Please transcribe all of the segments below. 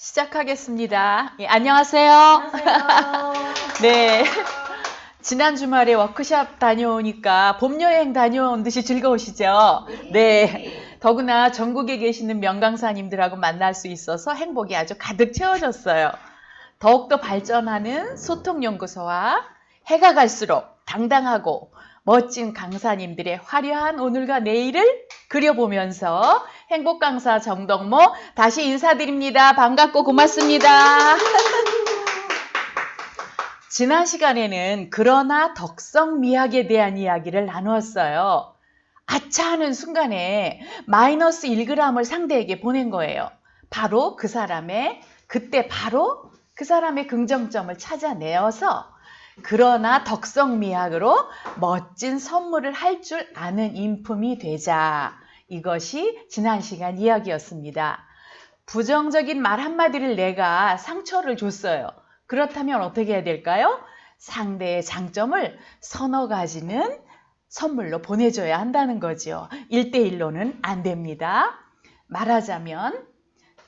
시작하겠습니다. 안녕하세요. 안녕하세요. 네. 지난 주말에 워크숍 다녀오니까 봄 여행 다녀온 듯이 즐거우시죠? 네. 더구나 전국에 계시는 명강사님들하고 만날 수 있어서 행복이 아주 가득 채워졌어요. 더욱더 발전하는 소통연구소와 해가 갈수록 당당하고 멋진 강사님들의 화려한 오늘과 내일을 그려보면서 행복강사 정덕모 다시 인사드립니다. 반갑고 고맙습니다. 지난 시간에는 그러나 덕성미학에 대한 이야기를 나누었어요. 아차 하는 순간에 마이너스 1g을 상대에게 보낸 거예요. 바로 그 사람의 긍정점을 찾아내어서 그러나 덕성미학으로 멋진 선물을 할 줄 아는 인품이 되자. 이것이 지난 시간 이야기였습니다. 부정적인 말 한마디를 내가 상처를 줬어요. 그렇다면 어떻게 해야 될까요? 상대의 장점을 서너 가지는 선물로 보내줘야 한다는 거죠. 1대1로는 안 됩니다. 말하자면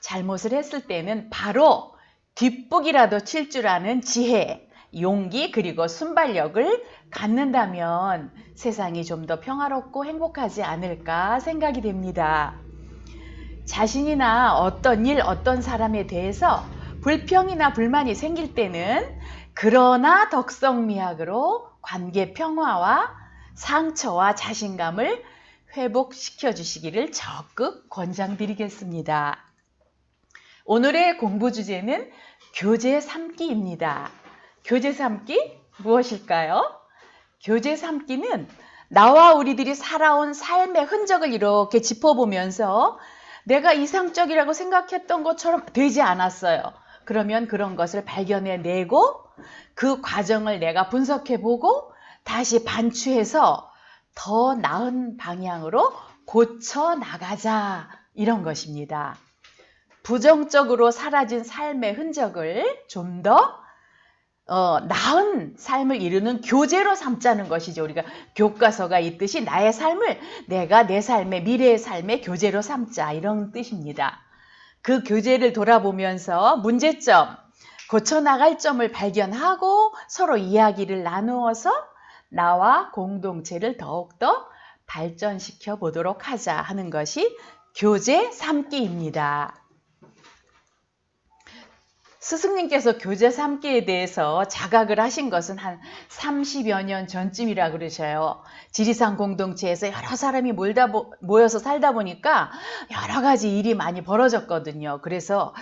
잘못을 했을 때는 바로 뒷북이라도 칠 줄 아는 지혜, 용기 그리고 순발력을 갖는다면 세상이 좀 더 평화롭고 행복하지 않을까 생각이 됩니다. 자신이나 어떤 일, 어떤 사람에 대해서 불평이나 불만이 생길 때는 그러나 덕성미학으로 관계 평화와 상처와 자신감을 회복시켜 주시기를 적극 권장드리겠습니다. 오늘의 공부 주제는 교제 삼기입니다. 교제 삼기 무엇일까요? 교제 삼기는 나와 우리들이 살아온 삶의 흔적을 이렇게 짚어보면서 내가 이상적이라고 생각했던 것처럼 되지 않았어요. 그러면 그런 것을 발견해내고 그 과정을 내가 분석해보고 다시 반추해서 더 나은 방향으로 고쳐나가자 이런 것입니다. 부정적으로 사라진 삶의 흔적을 좀 더 나은 삶을 이루는 교재로 삼자는 것이죠. 우리가 교과서가 있듯이 나의 삶을 내가 내 삶의 미래의 삶의 교재로 삼자 이런 뜻입니다. 그 교재를 돌아보면서 문제점, 고쳐나갈 점을 발견하고 서로 이야기를 나누어서 나와 공동체를 더욱더 발전시켜 보도록 하자 하는 것이 교재 삼기입니다. 스승님께서 교재 삼기에 대해서 자각을 하신 것은 한 30여 년 전쯤이라 그러셔요. 지리산 공동체에서 여러 사람이 모여서 살다 보니까 여러 가지 일이 많이 벌어졌거든요. 그래서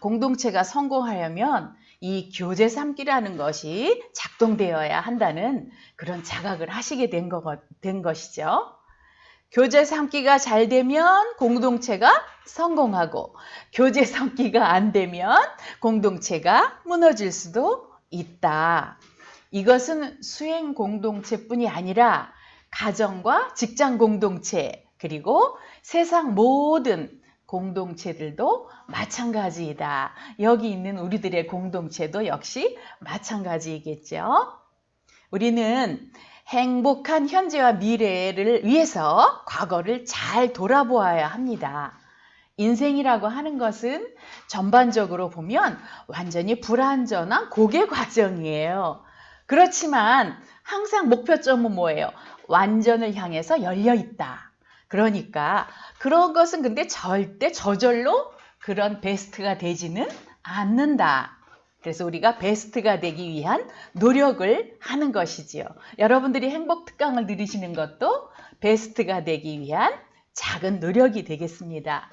공동체가 성공하려면 이 교재 삼기라는 것이 작동되어야 한다는 그런 자각을 하시게 된 것이죠. 교재 삼기가 잘 되면 공동체가 성공하고 교재 삼기가 안 되면 공동체가 무너질 수도 있다. 이것은 수행 공동체뿐이 아니라 가정과 직장 공동체 그리고 세상 모든 공동체들도 마찬가지이다. 여기 있는 우리들의 공동체도 역시 마찬가지이겠죠. 우리는 행복한 현재와 미래를 위해서 과거를 잘 돌아보아야 합니다. 인생이라고 하는 것은 전반적으로 보면 완전히 불완전한 고개 과정이에요. 그렇지만 항상 목표점은 뭐예요? 완전을 향해서 열려 있다. 그러니까 그런 것은 근데 절대 저절로 그런 베스트가 되지는 않는다. 그래서 우리가 베스트가 되기 위한 노력을 하는 것이지요. 여러분들이 행복 특강을 들으시는 것도 베스트가 되기 위한 작은 노력이 되겠습니다.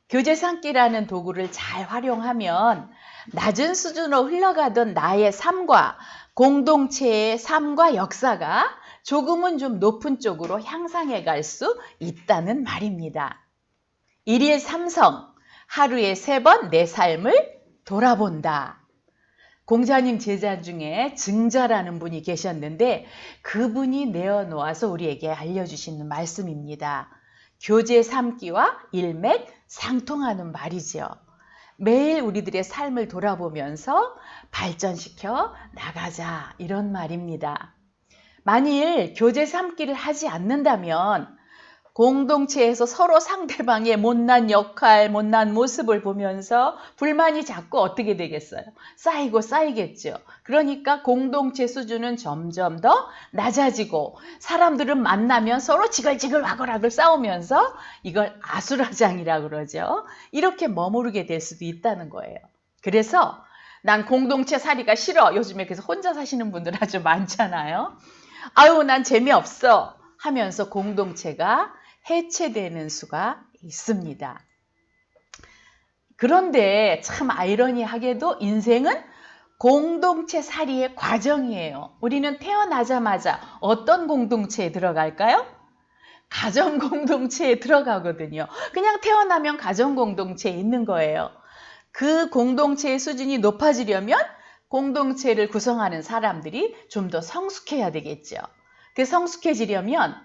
교재 삼기라는 도구를 잘 활용하면 낮은 수준으로 흘러가던 나의 삶과 공동체의 삶과 역사가 조금은 좀 높은 쪽으로 향상해 갈 수 있다는 말입니다. 일일 삼성, 하루에 3번 내 삶을 돌아본다. 공자님 제자 중에 증자라는 분이 계셨는데 그분이 내어놓아서 우리에게 알려주시는 말씀입니다. 교재 삼기와 일맥상통하는 말이죠. 매일 우리들의 삶을 돌아보면서 발전시켜 나가자 이런 말입니다. 만일 교재 삼기를 하지 않는다면 공동체에서 서로 상대방의 못난 역할, 못난 모습을 보면서 불만이 자꾸 어떻게 되겠어요? 쌓이고 쌓이겠죠. 그러니까 공동체 수준은 점점 더 낮아지고 사람들은 만나면 서로 지글지글 와글와글 싸우면서 이걸 아수라장이라고 그러죠. 이렇게 머무르게 될 수도 있다는 거예요. 그래서 난 공동체 살이가 싫어. 요즘에 그래서 혼자 사시는 분들 아주 많잖아요. 아유, 난 재미없어 하면서 공동체가 해체되는 수가 있습니다. 그런데 참 아이러니하게도 인생은 공동체 살이의 과정이에요. 우리는 태어나자마자 어떤 공동체에 들어갈까요? 가정 공동체에 들어가거든요. 그냥 태어나면 가정 공동체에 있는 거예요. 그 공동체의 수준이 높아지려면 공동체를 구성하는 사람들이 좀 더 성숙해야 되겠죠. 그 성숙해지려면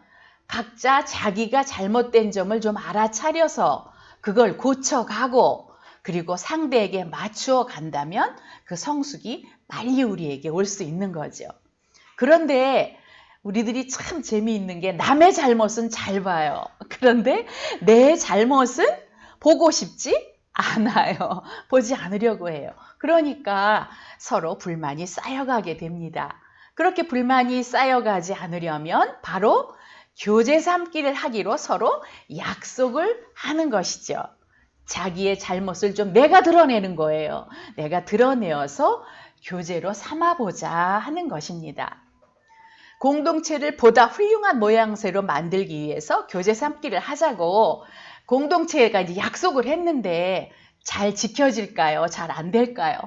각자 자기가 잘못된 점을 좀 알아차려서 그걸 고쳐가고 그리고 상대에게 맞추어 간다면 그 성숙이 빨리 우리에게 올 수 있는 거죠. 그런데 우리들이 참 재미있는 게 남의 잘못은 잘 봐요. 그런데 내 잘못은 보고 싶지 않아요. 보지 않으려고 해요. 그러니까 서로 불만이 쌓여가게 됩니다. 그렇게 불만이 쌓여가지 않으려면 바로 교제 삼기를 하기로 서로 약속을 하는 것이죠. 자기의 잘못을 좀 내가 드러내는 거예요. 내가 드러내어서 교제로 삼아보자 하는 것입니다. 공동체를 보다 훌륭한 모양새로 만들기 위해서 교제 삼기를 하자고 공동체가 이제 약속을 했는데 잘 지켜질까요? 잘 안 될까요?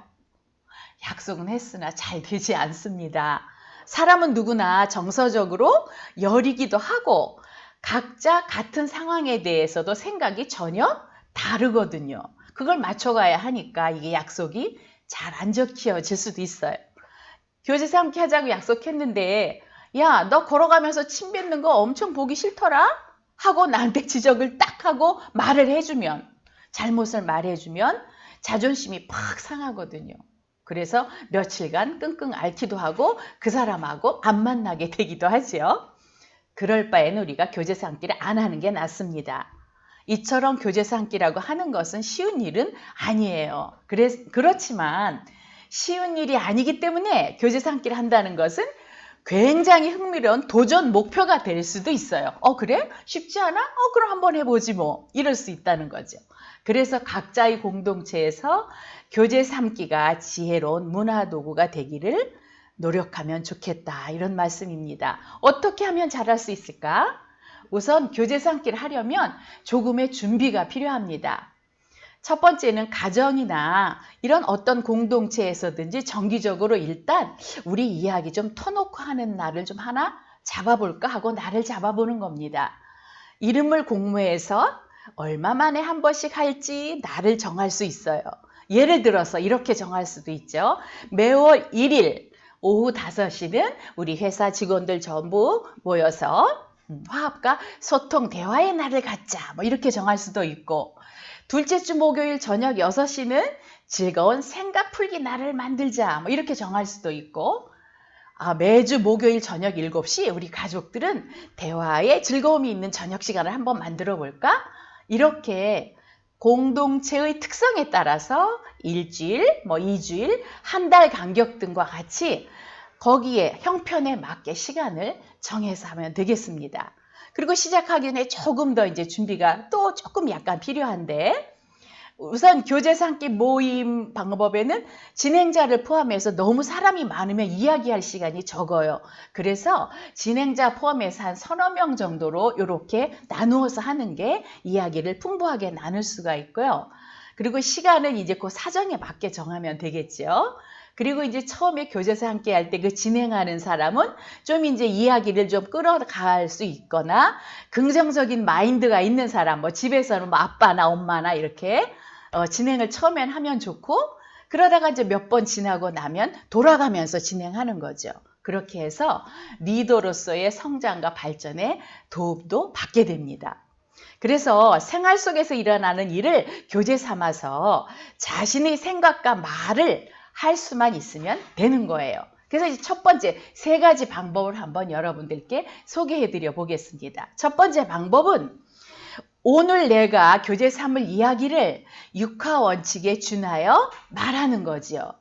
약속은 했으나 잘 되지 않습니다. 사람은 누구나 정서적으로 여리기도 하고 각자 같은 상황에 대해서도 생각이 전혀 다르거든요. 그걸 맞춰가야 하니까 이게 약속이 잘 안 지켜질 수도 있어요. 교제 삼기 하자고 약속했는데 야, 너 걸어가면서 침 뱉는 거 엄청 보기 싫더라? 하고 나한테 지적을 딱 하고 말을 해주면 잘못을 말해주면 자존심이 팍 상하거든요. 그래서 며칠간 끙끙 앓기도 하고 그 사람하고 안 만나게 되기도 하죠. 그럴 바에는 우리가 교제 삼기를 안 하는 게 낫습니다. 이처럼 교제 삼기라고 하는 것은 쉬운 일은 아니에요. 그렇지만 쉬운 일이 아니기 때문에 교제 삼기를 한다는 것은 굉장히 흥미로운 도전 목표가 될 수도 있어요. 그래? 쉽지 않아? 그럼 한번 해보지 뭐. 이럴 수 있다는 거죠. 그래서 각자의 공동체에서 교제 삼기가 지혜로운 문화도구가 되기를 노력하면 좋겠다. 이런 말씀입니다. 어떻게 하면 잘할 수 있을까? 우선 교제 삼기를 하려면 조금의 준비가 필요합니다. 첫 번째는 가정이나 이런 어떤 공동체에서든지 정기적으로 일단 우리 이야기 좀 터놓고 하는 날을 좀 하나 잡아볼까 하고 날을 잡아보는 겁니다. 이름을 공모해서 얼마 만에 한 번씩 할지 날을 정할 수 있어요. 예를 들어서 이렇게 정할 수도 있죠. 매월 1일 오후 5시는 우리 회사 직원들 전부 모여서 화합과 소통, 대화의 날을 갖자. 뭐 이렇게 정할 수도 있고 둘째 주 목요일 저녁 6시는 즐거운 생각 풀기 날을 만들자. 뭐 이렇게 정할 수도 있고 매주 목요일 저녁 7시 우리 가족들은 대화에 즐거움이 있는 저녁 시간을 한번 만들어 볼까? 이렇게 공동체의 특성에 따라서 일주일, 2주일, 한 달 간격 등과 같이 거기에 형편에 맞게 시간을 정해서 하면 되겠습니다. 그리고 시작하기 전에 조금 더 이제 준비가 또 조금 약간 필요한데 우선 교제 삼기 모임 방법에는 진행자를 포함해서 너무 사람이 많으면 이야기할 시간이 적어요. 그래서 진행자 포함해서 한 서너 명 정도로 이렇게 나누어서 하는 게 이야기를 풍부하게 나눌 수가 있고요. 그리고 시간은 이제 그 사정에 맞게 정하면 되겠죠. 그리고 이제 처음에 교제사 함께 할 때 그 진행하는 사람은 좀 이제 이야기를 좀 끌어갈 수 있거나 긍정적인 마인드가 있는 사람, 집에서는 아빠나 엄마나 이렇게 진행을 처음엔 하면 좋고 그러다가 이제 몇 번 지나고 나면 돌아가면서 진행하는 거죠. 그렇게 해서 리더로서의 성장과 발전에 도움도 받게 됩니다. 그래서 생활 속에서 일어나는 일을 교제 삼아서 자신의 생각과 말을 할 수만 있으면 되는 거예요. 그래서 이제 첫 번째 3가지 방법을 한번 여러분들께 소개해 드려 보겠습니다. 첫 번째 방법은 오늘 내가 교재 3을 이야기를 육하 원칙에 준하여 말하는 거지요.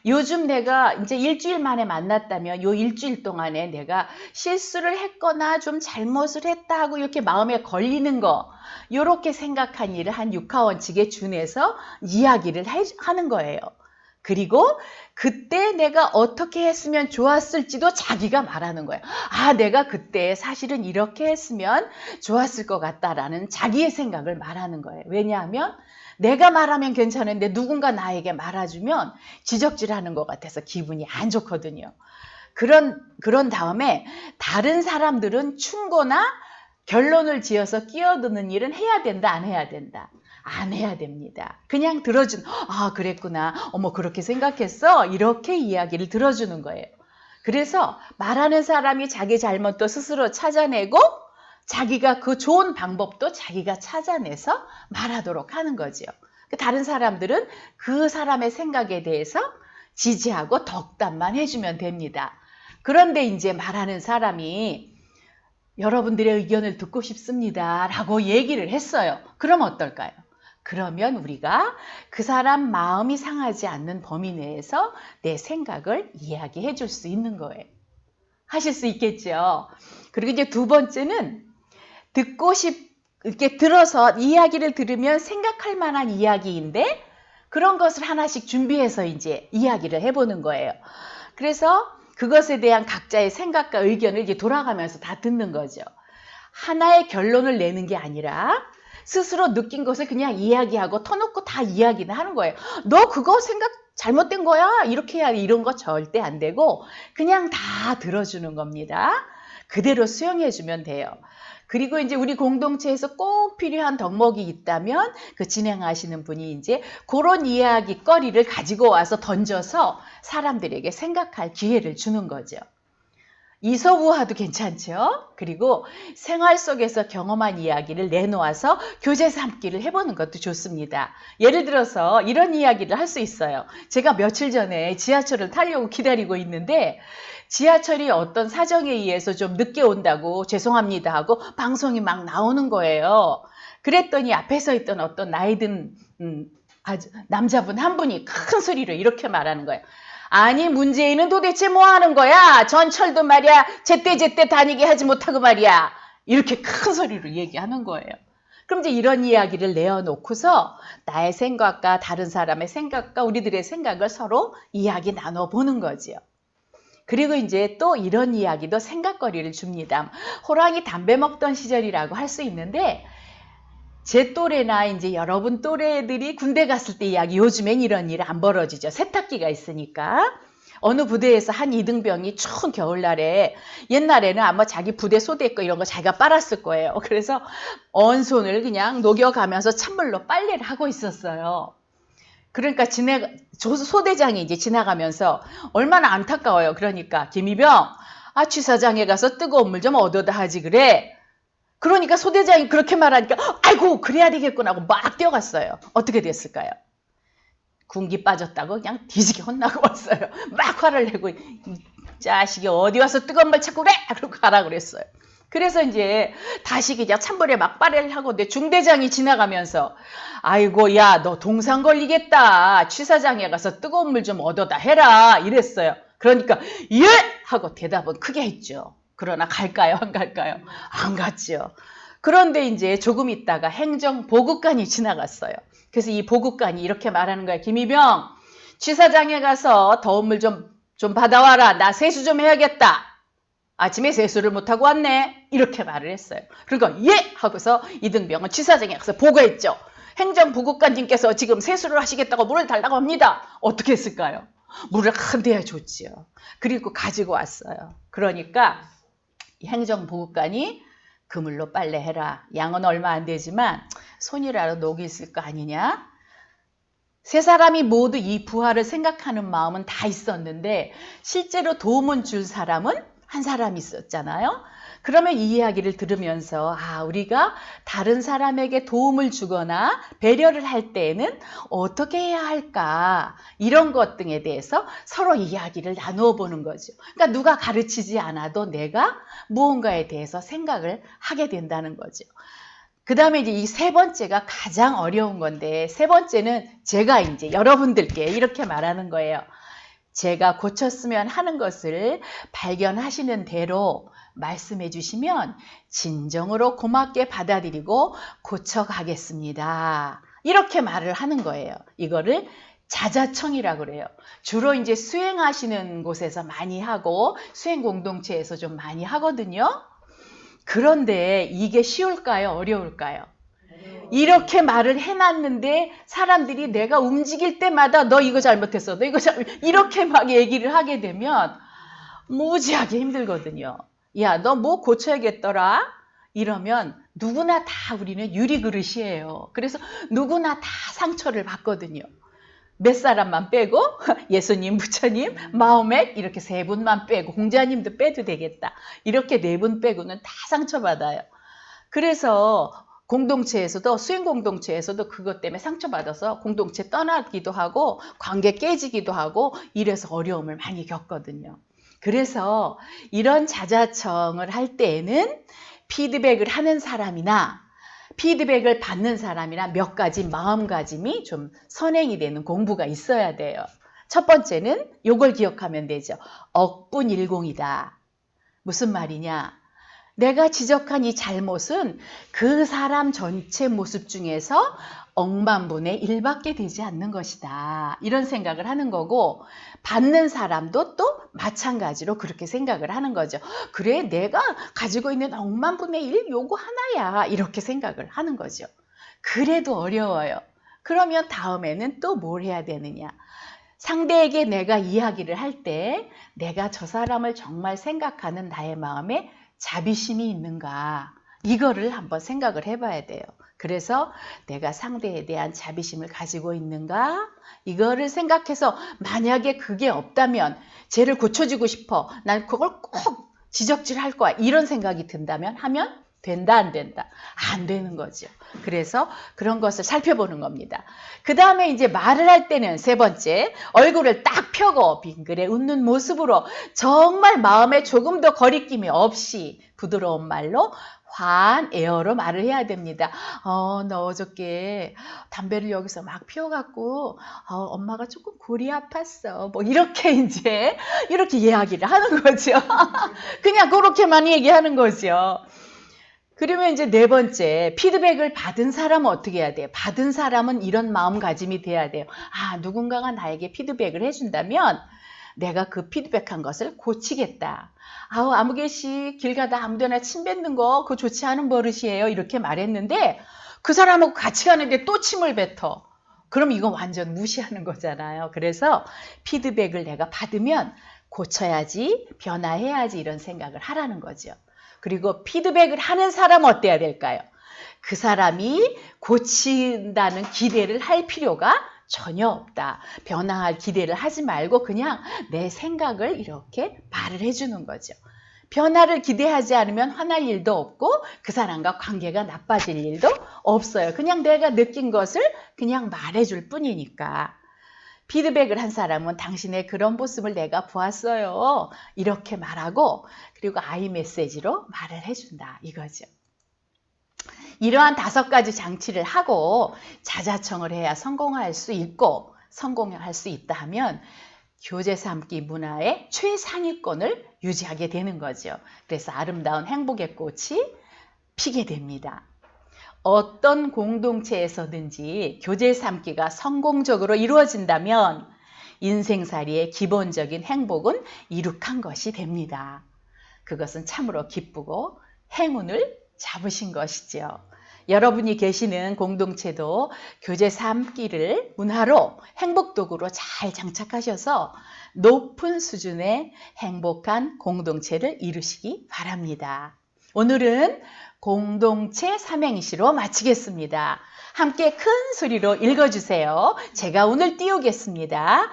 요즘 내가 이제 일주일 만에 만났다면 요 일주일 동안에 내가 실수를 했거나 좀 잘못을 했다 하고 이렇게 마음에 걸리는 거, 요렇게 생각한 일을 한 육하 원칙에 준해서 이야기를 하는 거예요. 그리고 그때 내가 어떻게 했으면 좋았을지도 자기가 말하는 거예요. 아, 내가 그때 사실은 이렇게 했으면 좋았을 것 같다라는 자기의 생각을 말하는 거예요. 왜냐하면 내가 말하면 괜찮은데 누군가 나에게 말아주면 지적질하는 것 같아서 기분이 안 좋거든요. 그런 다음에 다른 사람들은 충고나 결론을 지어서 끼어드는 일은 해야 된다, 안 해야 된다? 안 해야 됩니다. 그냥 들어준, 아, 그랬구나. 어머, 그렇게 생각했어? 이렇게 이야기를 들어주는 거예요. 그래서 말하는 사람이 자기 잘못도 스스로 찾아내고 자기가 그 좋은 방법도 자기가 찾아내서 말하도록 하는 거죠. 다른 사람들은 그 사람의 생각에 대해서 지지하고 덕담만 해주면 됩니다. 그런데 이제 말하는 사람이 여러분들의 의견을 듣고 싶습니다 라고 얘기를 했어요. 그럼 어떨까요? 그러면 우리가 그 사람 마음이 상하지 않는 범위 내에서 내 생각을 이야기해 줄 수 있는 거예요. 하실 수 있겠죠. 그리고 이제 두 번째는 이렇게 들어서 이야기를 들으면 생각할 만한 이야기인데 그런 것을 하나씩 준비해서 이제 이야기를 해보는 거예요. 그래서 그것에 대한 각자의 생각과 의견을 이제 돌아가면서 다 듣는 거죠. 하나의 결론을 내는 게 아니라 스스로 느낀 것을 그냥 이야기하고 터놓고 다 이야기는 하는 거예요. 너 그거 생각 잘못된 거야? 이렇게 해야 돼. 이런 거 절대 안 되고 그냥 다 들어주는 겁니다. 그대로 수용해주면 돼요. 그리고 이제 우리 공동체에서 꼭 필요한 덕목이 있다면 그 진행하시는 분이 이제 그런 이야기거리를 가지고 와서 던져서 사람들에게 생각할 기회를 주는 거죠. 이서우화도 괜찮죠? 그리고 생활 속에서 경험한 이야기를 내놓아서 교재 삼기를 해보는 것도 좋습니다. 예를 들어서 이런 이야기를 할 수 있어요. 제가 며칠 전에 지하철을 타려고 기다리고 있는데 지하철이 어떤 사정에 의해서 좀 늦게 온다고 죄송합니다 하고 방송이 막 나오는 거예요. 그랬더니 앞에 서 있던 어떤 나이 든 남자분 한 분이 큰 소리로 이렇게 말하는 거예요. 아니 문재인은 도대체 뭐 하는 거야? 전철도 말이야 제때 다니게 하지 못하고 말이야. 이렇게 큰 소리로 얘기하는 거예요. 그럼 이제 이런 이야기를 내어놓고서 나의 생각과 다른 사람의 생각과 우리들의 생각을 서로 이야기 나눠보는 거지요. 그리고 이제 또 이런 이야기도 생각거리를 줍니다. 호랑이 담배 먹던 시절이라고 할 수 있는데 제 또래나 이제 여러분 또래들이 군대 갔을 때 이야기, 요즘엔 이런 일 안 벌어지죠. 세탁기가 있으니까. 어느 부대에서 한 이등병이 추운 겨울날에 옛날에는 아마 자기 부대 소대 거 이런 거 자기가 빨았을 거예요. 그래서 언손을 그냥 녹여가면서 찬물로 빨래를 하고 있었어요. 그러니까 소대장이 이제 지나가면서 얼마나 안타까워요. 그러니까 김이병, 아 취사장에 가서 뜨거운 물 좀 얻어다 하지 그래. 그러니까 소대장이 그렇게 말하니까 아이고 그래야 되겠구나 하고 막 뛰어갔어요. 어떻게 됐을까요? 군기 빠졌다고 그냥 뒤지게 혼나고 왔어요. 막 화를 내고 이 자식이 어디 와서 뜨거운 물 찾고 그래? 그러고 가라 그랬어요. 그래서 이제 다시 그냥 찬물에 막 빨래를 하고 내 중대장이 지나가면서 아이고 야 너 동상 걸리겠다. 취사장에 가서 뜨거운 물 좀 얻어다 해라 이랬어요. 그러니까 예! 하고 대답은 크게 했죠. 그러나 갈까요? 안 갈까요? 안 갔죠. 그런데 이제 조금 있다가 행정보급관이 지나갔어요. 그래서 이 보급관이 이렇게 말하는 거야. 김이병, 취사장에 가서 더운 물 좀 받아와라. 나 세수 좀 해야겠다. 아침에 세수를 못하고 왔네. 이렇게 말을 했어요. 그러니까 예! 하고서 이등병은 취사장에 가서 보고했죠. 행정보급관님께서 지금 세수를 하시겠다고 물을 달라고 합니다. 어떻게 했을까요? 물을 한 대야 줬지요. 그리고 가지고 왔어요. 그러니까 행정보급관이 그물로 빨래해라. 양은 얼마 안 되지만 손이라도 녹이 있을 거 아니냐? 세 사람이 모두 이 부하를 생각하는 마음은 다 있었는데 실제로 도움을 줄 사람은 한 사람이 있었잖아요. 그러면 이 이야기를 들으면서 우리가 다른 사람에게 도움을 주거나 배려를 할 때에는 어떻게 해야 할까? 이런 것 등에 대해서 서로 이야기를 나누어 보는 거죠. 그러니까 누가 가르치지 않아도 내가 무언가에 대해서 생각을 하게 된다는 거죠. 그 다음에 이제 이 세 번째가 가장 어려운 건데, 세 번째는 제가 이제 여러분들께 이렇게 말하는 거예요. 제가 고쳤으면 하는 것을 발견하시는 대로 말씀해 주시면 진정으로 고맙게 받아들이고 고쳐가겠습니다. 이렇게 말을 하는 거예요. 이거를 자자청이라고 그래요. 주로 이제 수행하시는 곳에서 많이 하고 수행 공동체에서 좀 많이 하거든요. 그런데 이게 쉬울까요? 어려울까요? 이렇게 말을 해놨는데 사람들이 내가 움직일 때마다 너 이거 잘못했어. 너 이거 이렇게 막 얘기를 하게 되면 무지하게 힘들거든요. 야, 너 뭐 고쳐야겠더라? 이러면 누구나 다 우리는 유리그릇이에요. 그래서 누구나 다 상처를 받거든요. 몇 사람만 빼고 예수님, 부처님, 마호멧 이렇게 세 분만 빼고 공자님도 빼도 되겠다. 이렇게 네 분 빼고는 다 상처받아요. 그래서 공동체에서도 수행 공동체에서도 그것 때문에 상처받아서 공동체 떠나기도 하고 관계 깨지기도 하고 이래서 어려움을 많이 겪거든요. 그래서 이런 자자청을 할 때에는 피드백을 하는 사람이나 피드백을 받는 사람이나 몇 가지 마음가짐이 좀 선행이 되는 공부가 있어야 돼요. 첫 번째는 이걸 기억하면 되죠. 억분일공이다. 무슨 말이냐? 내가 지적한 이 잘못은 그 사람 전체 모습 중에서 억만분의 1밖에 되지 않는 것이다. 이런 생각을 하는 거고 받는 사람도 또 마찬가지로 그렇게 생각을 하는 거죠. 그래, 내가 가지고 있는 억만분의 1 요거 하나야. 이렇게 생각을 하는 거죠. 그래도 어려워요. 그러면 다음에는 또 뭘 해야 되느냐? 상대에게 내가 이야기를 할 때 내가 저 사람을 정말 생각하는 나의 마음에 자비심이 있는가? 이거를 한번 생각을 해봐야 돼요. 그래서 내가 상대에 대한 자비심을 가지고 있는가? 이거를 생각해서 만약에 그게 없다면 쟤를 고쳐주고 싶어. 난 그걸 꼭 지적질할 거야. 이런 생각이 든다면 하면 된다, 안 된다? 안 되는 거죠. 그래서 그런 것을 살펴보는 겁니다. 그 다음에 이제 말을 할 때는 세 번째, 얼굴을 딱 펴고 빙그레 웃는 모습으로 정말 마음에 조금 더 거리낌이 없이 부드러운 말로 환 에어로 말을 해야 됩니다. 너 어저께 담배를 여기서 막 피워갖고 엄마가 조금 골이 아팠어. 뭐 이렇게 이제 이렇게 이야기를 하는 거죠. 그냥 그렇게만 얘기하는 거죠. 그러면 이제 네 번째, 피드백을 받은 사람은 어떻게 해야 돼요? 받은 사람은 이런 마음가짐이 돼야 돼요. 누군가가 나에게 피드백을 해준다면 내가 그 피드백한 것을 고치겠다. 아무개씨 길 가다 아무데나 침 뱉는 거 그거 좋지 않은 버릇이에요. 이렇게 말했는데 그 사람하고 같이 가는데 또 침을 뱉어. 그럼 이건 완전 무시하는 거잖아요. 그래서 피드백을 내가 받으면 고쳐야지, 변화해야지 이런 생각을 하라는 거죠. 그리고 피드백을 하는 사람은 어때야 될까요? 그 사람이 고친다는 기대를 할 필요가 전혀 없다. 변화할 기대를 하지 말고 그냥 내 생각을 이렇게 말을 해주는 거죠. 변화를 기대하지 않으면 화날 일도 없고 그 사람과 관계가 나빠질 일도 없어요. 그냥 내가 느낀 것을 그냥 말해줄 뿐이니까. 피드백을 한 사람은 당신의 그런 모습을 내가 보았어요. 이렇게 말하고 그리고 아이 메시지로 말을 해준다. 이거죠. 이러한 5가지 장치를 하고 자자청을 해야 성공할 수 있고 성공할 수 있다 하면 교제 삼기 문화의 최상위권을 유지하게 되는 거죠. 그래서 아름다운 행복의 꽃이 피게 됩니다. 어떤 공동체에서든지 교제 삼기가 성공적으로 이루어진다면 인생살이의 기본적인 행복은 이룩한 것이 됩니다. 그것은 참으로 기쁘고 행운을 잡으신 것이죠. 여러분이 계시는 공동체도 교제 삼기를 문화로 행복도구로 잘 장착하셔서 높은 수준의 행복한 공동체를 이루시기 바랍니다. 오늘은 공동체 삼행시로 마치겠습니다. 함께 큰 소리로 읽어주세요. 제가 오늘 띄우겠습니다.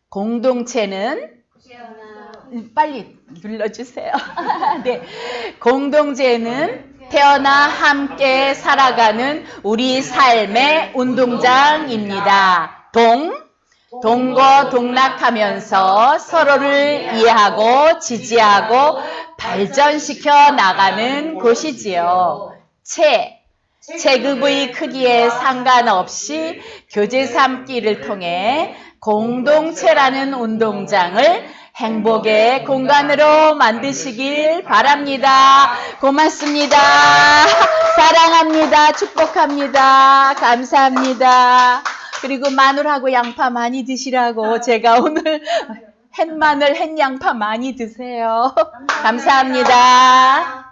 공동체는 빨리 눌러주세요. 네. 공동체는 태어나 함께 살아가는 우리 삶의 운동장입니다. 동거동락하면서 서로를 이해하고 지지하고 발전시켜 나가는 곳이지요. 체급의 크기에 상관없이 교제 삼기를 통해 공동체라는 운동장을 행복의 공간으로 만드시길 바랍니다. 고맙습니다. 사랑합니다. 축복합니다. 감사합니다. 그리고 마늘하고 양파 많이 드시라고 제가 오늘 햇마늘, 햇양파 많이 드세요. 감사합니다.